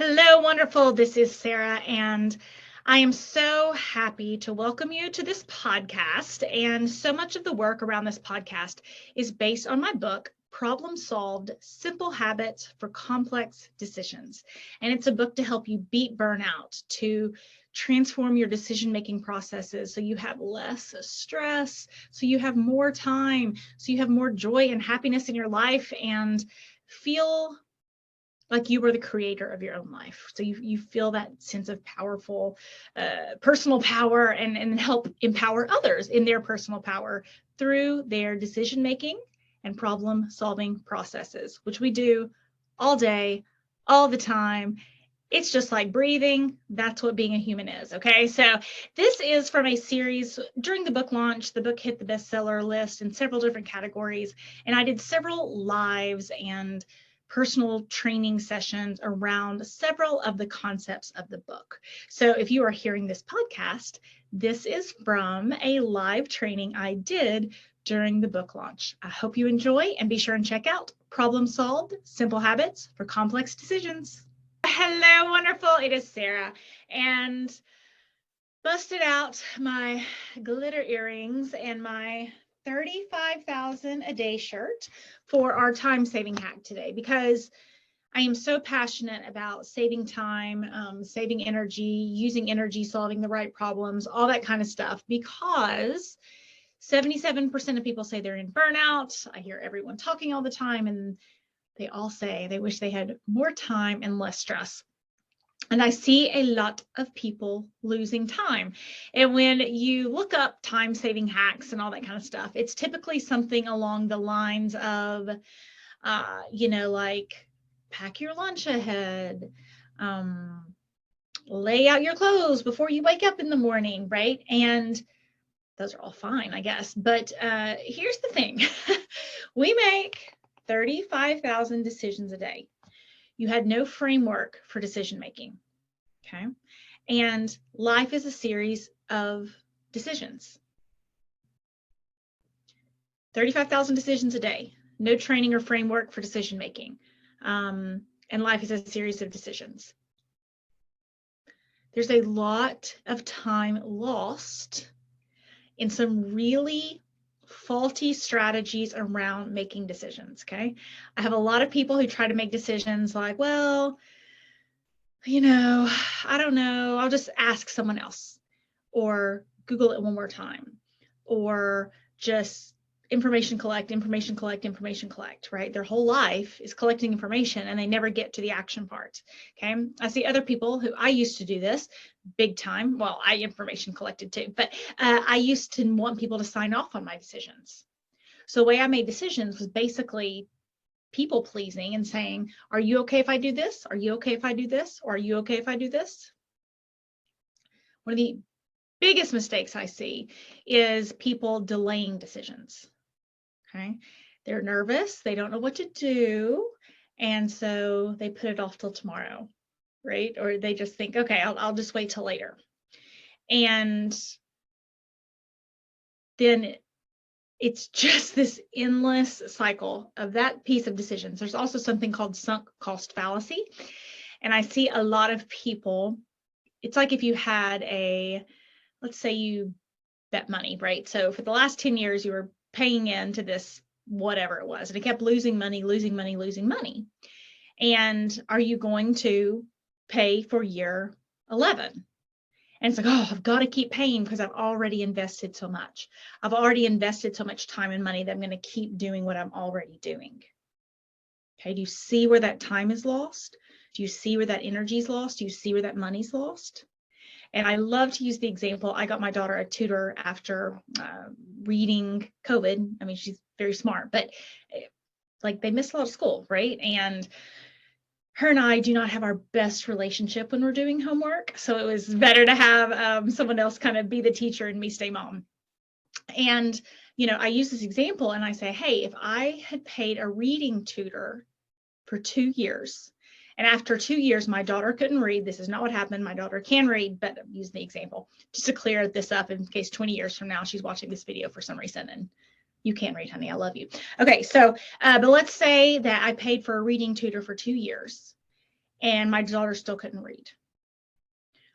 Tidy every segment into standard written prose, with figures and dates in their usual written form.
Hello, wonderful. This is Sarah, and I am so happy to welcome you to this podcast. And so much of the work around this podcast is based on my book, Problem Solved: Simple Habits for Complex Decisions. And it's a book to help you beat burnout, to transform your decision-making processes so you have less stress, so you have more time, so you have more joy and happiness in your life and feel like you were the creator of your own life. So you feel that sense of powerful personal power and help empower others in their personal power through their decision-making and problem-solving processes, which we do all day, all the time. It's just like breathing. That's what being a human is. Okay. So this is from a series during the book launch. The book hit the bestseller list in several different categories. And I did several lives and personal training sessions around several of the concepts of the book. So if you are hearing this podcast, this is from a live training I did during the book launch. I hope you enjoy, and be sure and check out Problem Solved: Simple Habits for Complex Decisions. Hello, wonderful. It is Sarah, and busted out my glitter earrings and my 35,000 a day shirt for our time saving hack today, because I am so passionate about saving time, saving energy, using energy, solving the right problems, all that kind of stuff, because 77% of people say they're in burnout. I hear everyone talking all the time, and they all say they wish they had more time and less stress. And I see a lot of people losing time. And when you look up time-saving hacks and all that kind of stuff, it's typically something along the lines of, like pack your lunch ahead, lay out your clothes before you wake up in the morning, right? And those are all fine, I guess. But here's the thing. We make 35,000 decisions a day. You had no framework for decision making, okay? And life is a series of decisions. 35,000 decisions a day, no training or framework for decision making. And life is a series of decisions. There's a lot of time lost in some really faulty strategies around making decisions, okay? I have a lot of people who try to make decisions like, well, I don't know, I'll just ask someone else, or Google it one more time, or just information collect, right? Their whole life is collecting information and they never get to the action part, okay? I see other people who, I used to do this big time. Well, I information collected too, but I used to want people to sign off on my decisions. So the way I made decisions was basically people pleasing and saying, are you okay if I do this? Are you okay if I do this? Or are you okay if I do this? One of the biggest mistakes I see is people delaying decisions. Okay, they're nervous, they don't know what to do, and so they put it off till tomorrow, right? Or they just think, okay, I'll just wait till later. And then it's just this endless cycle of that piece of decisions. There's also something called sunk cost fallacy. And I see a lot of people, it's like if you had let's say you bet money, right? So for the last 10 years, you were paying into this, whatever it was, and it kept losing money. And are you going to pay for year 11? And it's like, oh, I've got to keep paying because I've already invested so much. I've already invested so much time and money that I'm going to keep doing what I'm already doing. Okay, do you see where that time is lost? Do you see where that energy is lost? Do you see where that money's lost? And I love to use the example. I got my daughter a tutor after reading COVID. I mean, she's very smart, but like they missed a lot of school, right? And her and I do not have our best relationship when we're doing homework. So it was better to have someone else kind of be the teacher and me stay mom. And, I use this example and I say, hey, if I had paid a reading tutor for 2 years, and after 2 years, my daughter couldn't read. This is not what happened. My daughter can read, but I'm using the example just to clear this up in case 20 years from now, she's watching this video for some reason and you can't read, honey. I love you. Okay. So, but let's say that I paid for a reading tutor for 2 years and my daughter still couldn't read.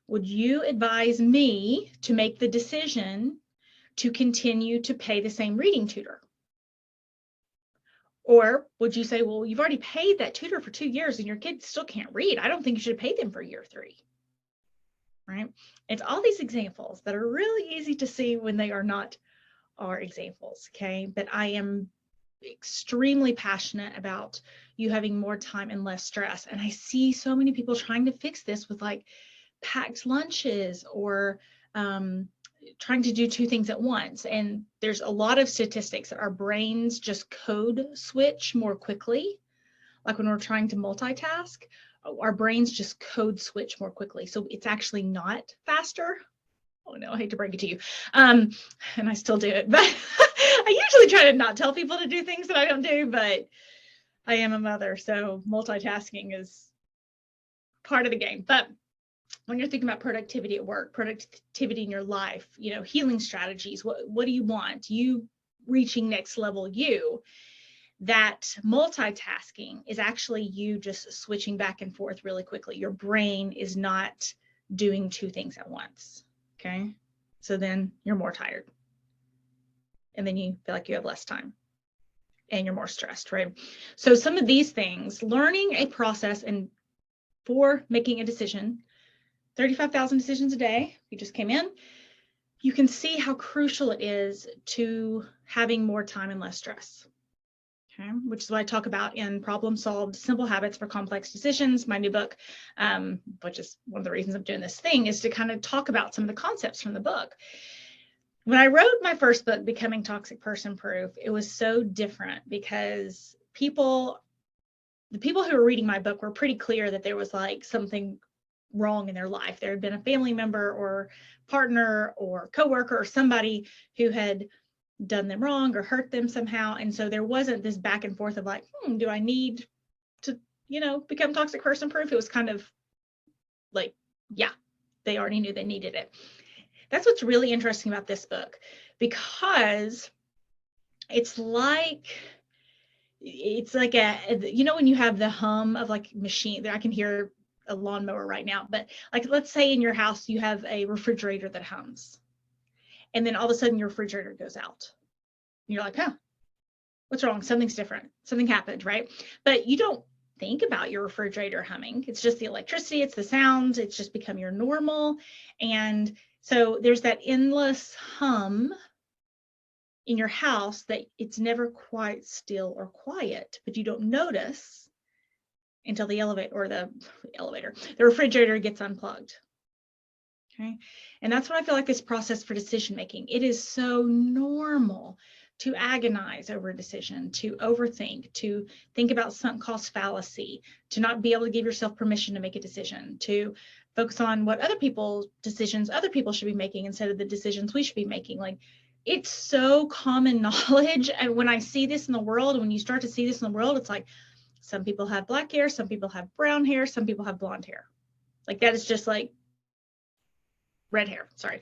Would you advise me to make the decision to continue to pay the same reading tutor? Or would you say, well, you've already paid that tutor for 2 years and your kid still can't read. I don't think you should pay them for year 3, right? It's all these examples that are really easy to see when they are not our examples, okay? But I am extremely passionate about you having more time and less stress. And I see so many people trying to fix this with like packed lunches or trying to do 2 things at once. And there's a lot of statistics that our brains just code switch more quickly. Like when we're trying to multitask, our brains just code switch more quickly. So it's actually not faster. Oh no, I hate to break it to you. And I still do it, but I usually try to not tell people to do things that I don't do, but I am a mother, so multitasking is part of the game. But when you're thinking about productivity at work, productivity in your life, healing strategies, what do you want? You reaching next level you. That multitasking is actually you just switching back and forth really quickly. Your brain is not doing 2 things at once, okay? So then you're more tired. And then you feel like you have less time and you're more stressed, right? So some of these things, learning a process and for making a decision, 35,000 decisions a day, you just came in, you can see how crucial it is to having more time and less stress. Okay, which is what I talk about in Problem Solved, Simple Habits for Complex Decisions, my new book, which is one of the reasons I'm doing this thing, is to kind of talk about some of the concepts from the book. When I wrote my first book, Becoming Toxic Person Proof, it was so different because the people who were reading my book were pretty clear that there was like something wrong in their life. There had been a family member or partner or coworker or somebody who had done them wrong or hurt them somehow. And so there wasn't this back and forth of like, do I need to, become toxic person proof? It was kind of like, yeah, they already knew they needed it. That's what's really interesting about this book, because it's like when you have the hum of like machine, I can hear a lawnmower right now, but like, let's say in your house, you have a refrigerator that hums, and then all of a sudden your refrigerator goes out. You're like, what's wrong? Something's different. Something happened, right? But you don't think about your refrigerator humming. It's just the electricity, it's the sounds, it's just become your normal. And so there's that endless hum in your house that it's never quite still or quiet, but you don't notice until the refrigerator gets unplugged. Okay. And that's what I feel like this process for decision making. It is so normal to agonize over a decision, to overthink, to think about sunk cost fallacy, to not be able to give yourself permission to make a decision, to focus on what decisions other people should be making instead of the decisions we should be making. Like, it's so common knowledge. And when I see this in the world, when you start to see this in the world, it's like some people have black hair, some people have brown hair, some people have blonde hair. Like, that is just like red hair. Sorry.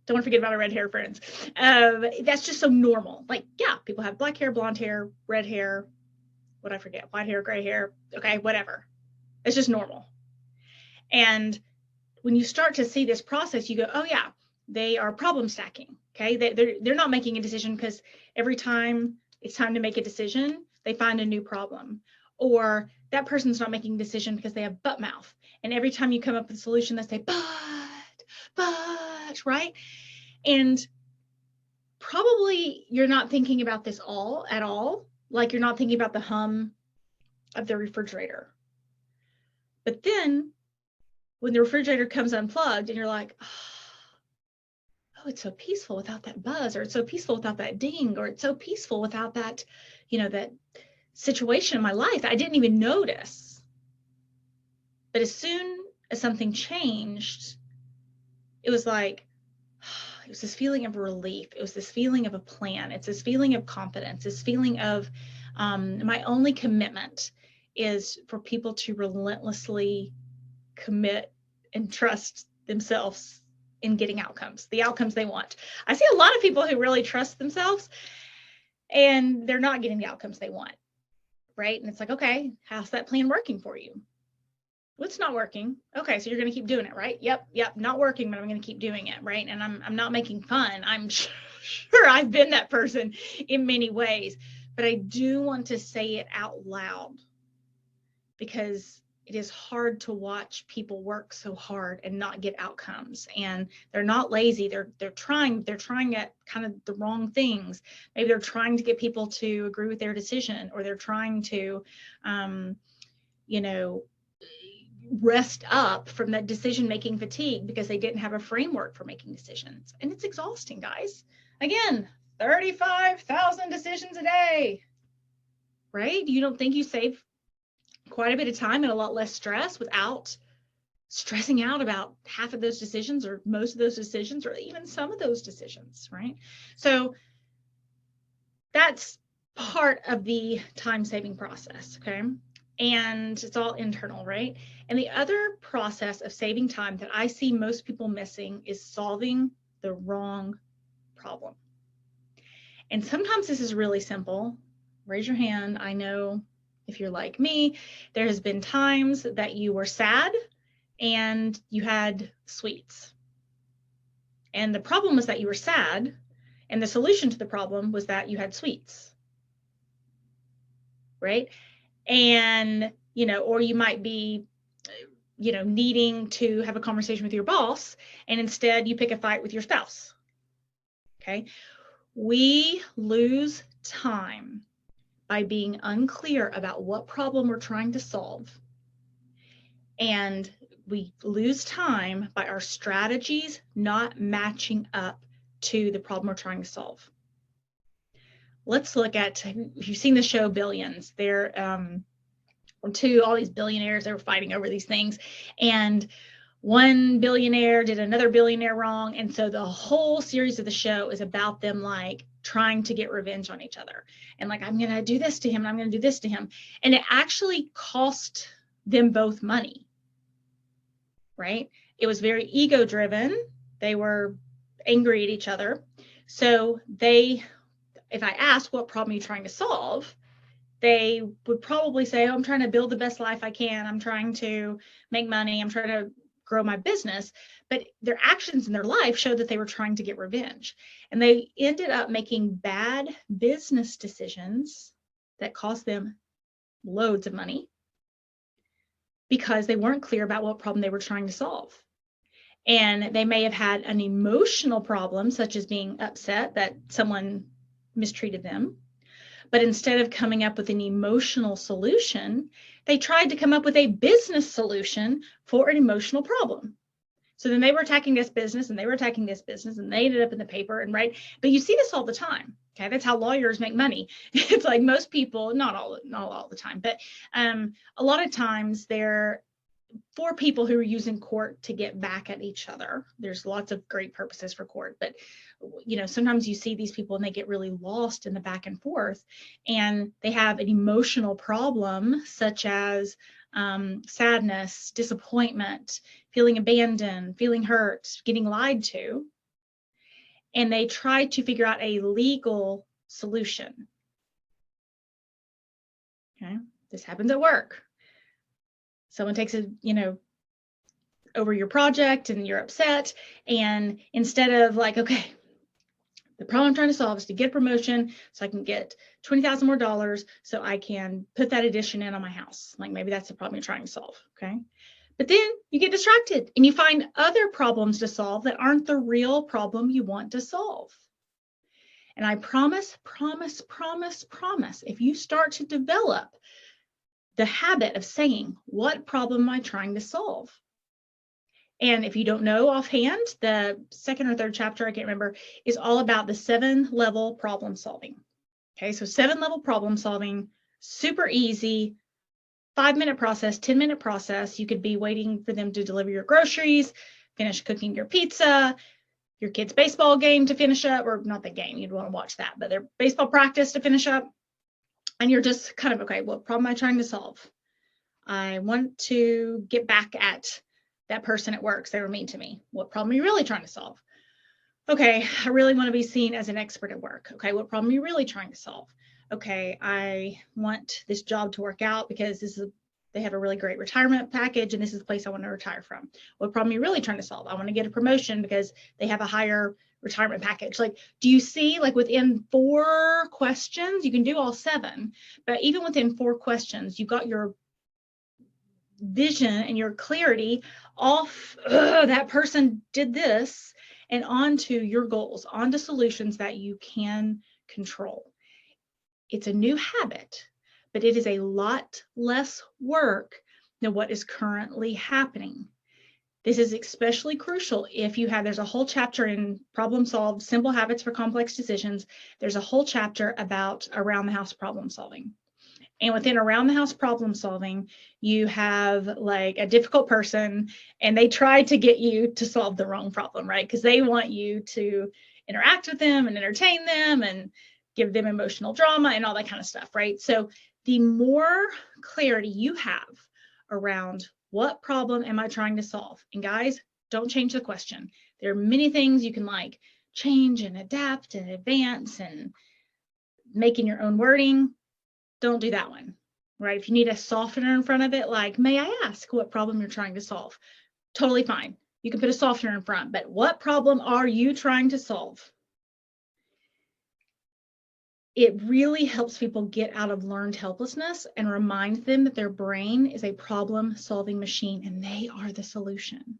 Don't want to forget about our red hair friends. That's just so normal. Like, yeah, people have black hair, blonde hair, red hair, what I forget, white hair, gray hair. Okay, whatever. It's just normal. And when you start to see this process, you go, oh yeah, they are problem stacking. Okay, they're not making a decision because every time it's time to make a decision, they find a new problem. Or that person's not making a decision because they have butt mouth. And every time you come up with a solution, they say, but, right? And probably you're not thinking about this at all. Like, you're not thinking about the hum of the refrigerator. But then when the refrigerator comes unplugged and you're like, oh, it's so peaceful without that buzz, or it's so peaceful without that ding, or it's so peaceful without that, that situation in my life that I didn't even notice. But as soon as something changed, it was like, it was this feeling of relief. It was this feeling of a plan. It's this feeling of confidence, this feeling of my only commitment is for people to relentlessly commit and trust themselves in getting the outcomes they want. I see a lot of people who really trust themselves and they're not getting the outcomes they want, right? And it's like, okay, how's that plan working for you? What's not working? Okay, so you're going to keep doing it, right? Yep, not working, but I'm going to keep doing it, right? And I'm not making fun. I'm sure I've been that person in many ways, but I do want to say it out loud because it is hard to watch people work so hard and not get outcomes. And they're not lazy. They're trying at kind of the wrong things. Maybe they're trying to get people to agree with their decision, or they're trying to, you know, rest up from that decision-making fatigue because they didn't have a framework for making decisions. And it's exhausting, guys. Again, 35,000 decisions a day, right? You don't think you save quite a bit of time and a lot less stress without stressing out about half of those decisions, or most of those decisions, or even some of those decisions, right? So that's part of the time-saving process, okay? And it's all internal, right? And the other process of saving time that I see most people missing is solving the wrong problem. And sometimes this is really simple. Raise your hand. I know if you're like me, there has been times that you were sad and you had sweets. And the problem was that you were sad, and the solution to the problem was that you had sweets, right? And, or you might be, needing to have a conversation with your boss, and instead you pick a fight with your spouse, okay? We lose time by being unclear about what problem we're trying to solve. And we lose time by our strategies not matching up to the problem we're trying to solve. Let's look at, if you've seen the show Billions, all these billionaires, they were fighting over these things. And one billionaire did another billionaire wrong. And so the whole series of the show is about them like trying to get revenge on each other. And like, I'm going to do this to him, and I'm going to do this to him. And it actually cost them both money, right? It was very ego driven. They were angry at each other. So if I asked, what problem are you trying to solve? They would probably say, oh, I'm trying to build the best life I can. I'm trying to make money. I'm trying to grow my business. But their actions in their life showed that they were trying to get revenge. And they ended up making bad business decisions that cost them loads of money because they weren't clear about what problem they were trying to solve. And they may have had an emotional problem, such as being upset that someone mistreated them. But instead of coming up with an emotional solution, they tried to come up with a business solution for an emotional problem. So then they were attacking this business, and they were attacking this business, and they ended up in the paper, and right. But you see this all the time. Okay, that's how lawyers make money. It's like most people, not all the time, but a lot of times they're for people who are using court to get back at each other. There's lots of great purposes for court, but sometimes you see these people and they get really lost in the back and forth, and they have an emotional problem such as sadness, disappointment, feeling abandoned, feeling hurt, getting lied to, and they try to figure out a legal solution. Okay, this happens at work. Someone takes over your project and you're upset. And instead of like, okay, the problem I'm trying to solve is to get a promotion so I can get $20,000 more so I can put that addition in on my house. Like maybe that's the problem you're trying to solve, okay? But then you get distracted and you find other problems to solve that aren't the real problem you want to solve. And I promise, if you start to develop the habit of saying, what problem am I trying to solve? And if you don't know offhand, the second or third chapter, I can't remember, is all about the 7-level problem solving. Okay, so 7-level problem solving, super easy, 5-minute process, 10-minute process. You could be waiting for them to deliver your groceries, finish cooking your pizza, your kid's baseball game to finish up, or not the game, you'd want to watch that, but their baseball practice to finish up. And you're just kind of, okay, what problem am I trying to solve? I want to get back at that person at work. They were mean to me. What problem are you really trying to solve? Okay, I really want to be seen as an expert at work. Okay, what problem are you really trying to solve? Okay, I want this job to work out because this is They have a really great retirement package, and this is the place I want to retire from. What problem are you really trying to solve? I want to get a promotion because they have a higher retirement package. Like, do you see, like within 4 questions, you can do all 7, but even within 4 questions, you got your vision and your clarity off that person did this and onto your goals, onto solutions that you can control. It's a new habit, but it is a lot less work than what is currently happening. This is especially crucial if you have, there's a whole chapter in Problem Solved, Simple Habits for Complex Decisions. There's a whole chapter about around the house problem solving. And within around the house problem solving, you have like a difficult person and they try to get you to solve the wrong problem, right? Because they want you to interact with them and entertain them and give them emotional drama and all that kind of stuff, right? So the more clarity you have around what problem am I trying to solve? And guys, don't change the question. There are many things you can like change and adapt and advance and making your own wording. Don't do that one, right? If you need a softener in front of it, like, may I ask what problem you're trying to solve? Totally fine. You can put a softener in front, but what problem are you trying to solve? It really helps people get out of learned helplessness and remind them that their brain is a problem-solving machine and they are the solution.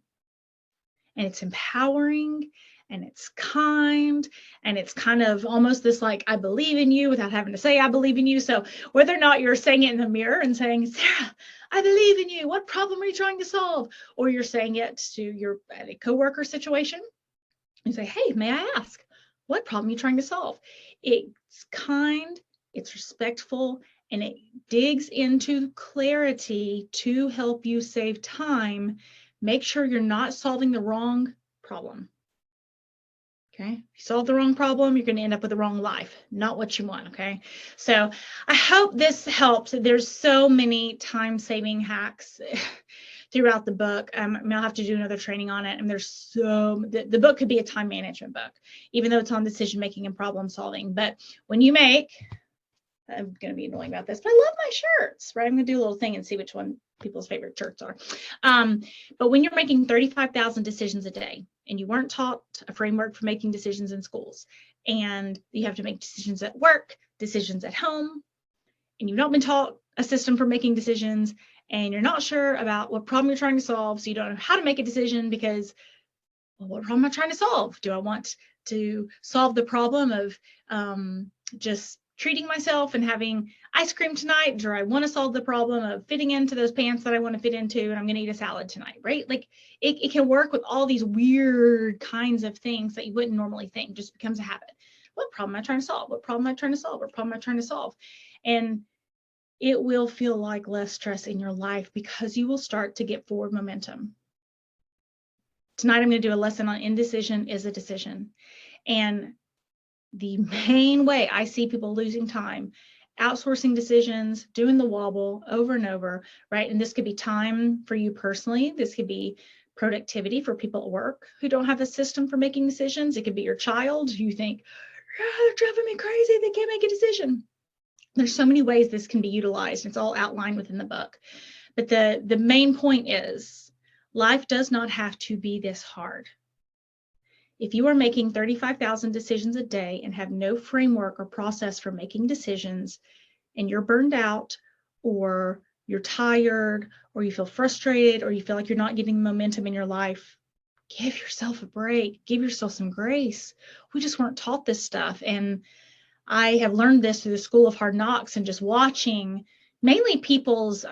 And it's empowering and it's kind and it's kind of almost this like, I believe in you without having to say I believe in you. So whether or not you're saying it in the mirror and saying, Sarah, I believe in you. What problem are you trying to solve? Or you're saying it to your at a coworker situation, you say, hey, may I ask, what problem are you trying to solve? It's kind, it's respectful, and it digs into clarity to help you save time. Make sure you're not solving the wrong problem. Okay, if you solve the wrong problem, you're going to end up with the wrong life, not what you want. Okay, so I hope this helped. There's so many time-saving hacks throughout the book. I mean, I'll have to do another training on it. And there's so, the book could be a time management book, even though it's on decision making and problem solving. But when you make, I'm going to be annoying about this, but I love my shirts, right? I'm going to do a little thing and see which one people's favorite shirts are. But when you're making 35,000 decisions a day and you weren't taught a framework for making decisions in schools, and you have to make decisions at work, decisions at home, and you've not been taught a system for making decisions, and you're not sure about what problem you're trying to solve, so you don't know how to make a decision because, well, what problem am I trying to solve? Do I want to solve the problem of just treating myself and having ice cream tonight? Or I want to solve the problem of fitting into those pants that I want to fit into, and I'm going to eat a salad tonight, right? Like it can work with all these weird kinds of things that you wouldn't normally think, just becomes a habit. What problem am I trying to solve? What problem am I trying to solve? What problem am I trying to solve? And it will feel like less stress in your life because you will start to get forward momentum. Tonight, I'm going to do a lesson on indecision is a decision. And the main way I see people losing time, outsourcing decisions, doing the wobble over and over, right? And this could be time for you personally. This could be productivity for people at work who don't have a system for making decisions. It could be your child. You think, they're driving me crazy. They can't make a decision. There's so many ways this can be utilized. It's all outlined within the book. But the main point is life does not have to be this hard. If you are making 35,000 decisions a day and have no framework or process for making decisions, and you're burned out, or you're tired, or you feel frustrated, or you feel like you're not getting momentum in your life, give yourself a break. Give yourself some grace. We just weren't taught this stuff. And I have learned this through the School of Hard Knocks and just watching mainly people's,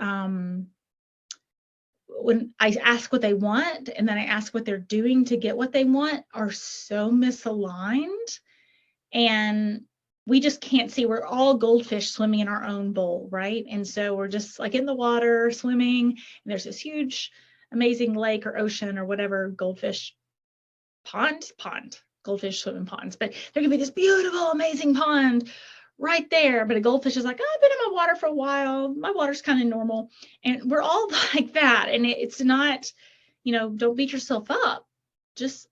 when I ask what they want and then I ask what they're doing to get what they want, are so misaligned. And we just can't see. We're all goldfish swimming in our own bowl, right? And so we're just like in the water swimming, and there's this huge, amazing lake or ocean or whatever, goldfish pond, goldfish swim in ponds, but there could be this beautiful, amazing pond right there. But a goldfish is like, oh, I've been in my water for a while. My water's kind of normal. And we're all like that. And it's not, don't beat yourself up. Just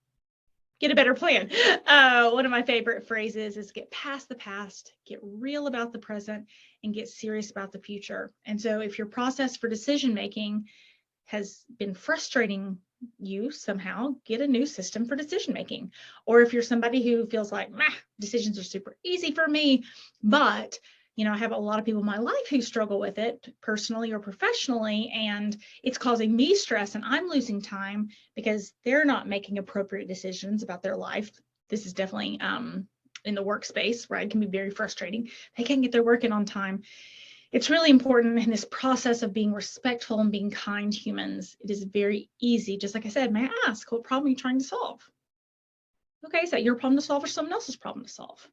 get a better plan. One of my favorite phrases is get past the past, get real about the present, and get serious about the future. And so if your process for decision making has been frustrating you somehow, get a new system for decision making. Or if you're somebody who feels like, decisions are super easy for me, but I have a lot of people in my life who struggle with it personally or professionally, and it's causing me stress and I'm losing time because they're not making appropriate decisions about their life. This is definitely in the workspace, right? It can be very frustrating. They can't get their work in on time. It's really important in this process of being respectful and being kind humans. It is very easy. Just like I said, may I ask, what problem are you trying to solve? Okay, is that your problem to solve or someone else's problem to solve?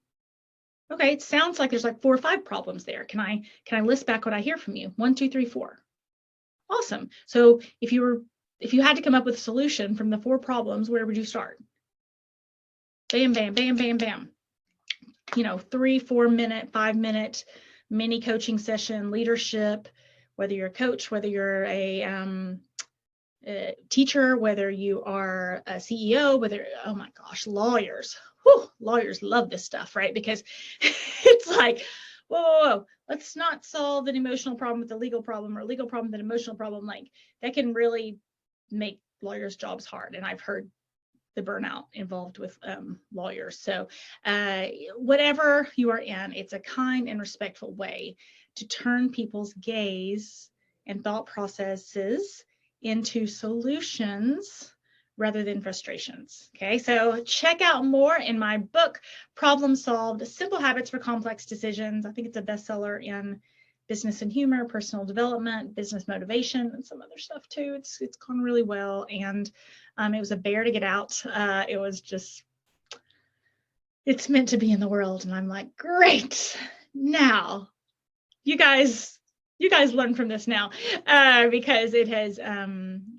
Okay, it sounds like there's like 4 or 5 problems there. Can I list back what I hear from you? 1, 2, 3, 4. Awesome. So if you had to come up with a solution from the 4 problems, where would you start? Bam, bam, bam, bam, bam. 3, 4 minute, 5 minute mini coaching session, leadership, whether you're a coach, whether you're a teacher, whether you are a CEO, whether, oh my gosh, lawyers. Whew, lawyers love this stuff, right? Because it's like, whoa, let's not solve an emotional problem with a legal problem or a legal problem with an emotional problem. Like that can really make lawyers' jobs hard. And I've heard the burnout involved with lawyers. So whatever you are in, it's a kind and respectful way to turn people's gaze and thought processes into solutions rather than frustrations. Okay, so check out more in my book, Problem Solved, Simple Habits for Complex Decisions. I think it's a bestseller in business and humor, personal development, business motivation, and some other stuff too. It's gone really well. And it was a bear to get out. It was just, it's meant to be in the world. And I'm like, great. Now, you guys learn from this now, because it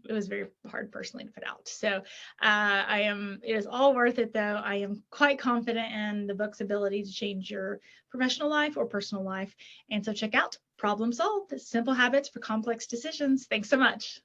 was very hard personally to put out. So it is all worth it though. I am quite confident in the book's ability to change your professional life or personal life. And so check out Problem Solved, Simple Habits for Complex Decisions. Thanks so much.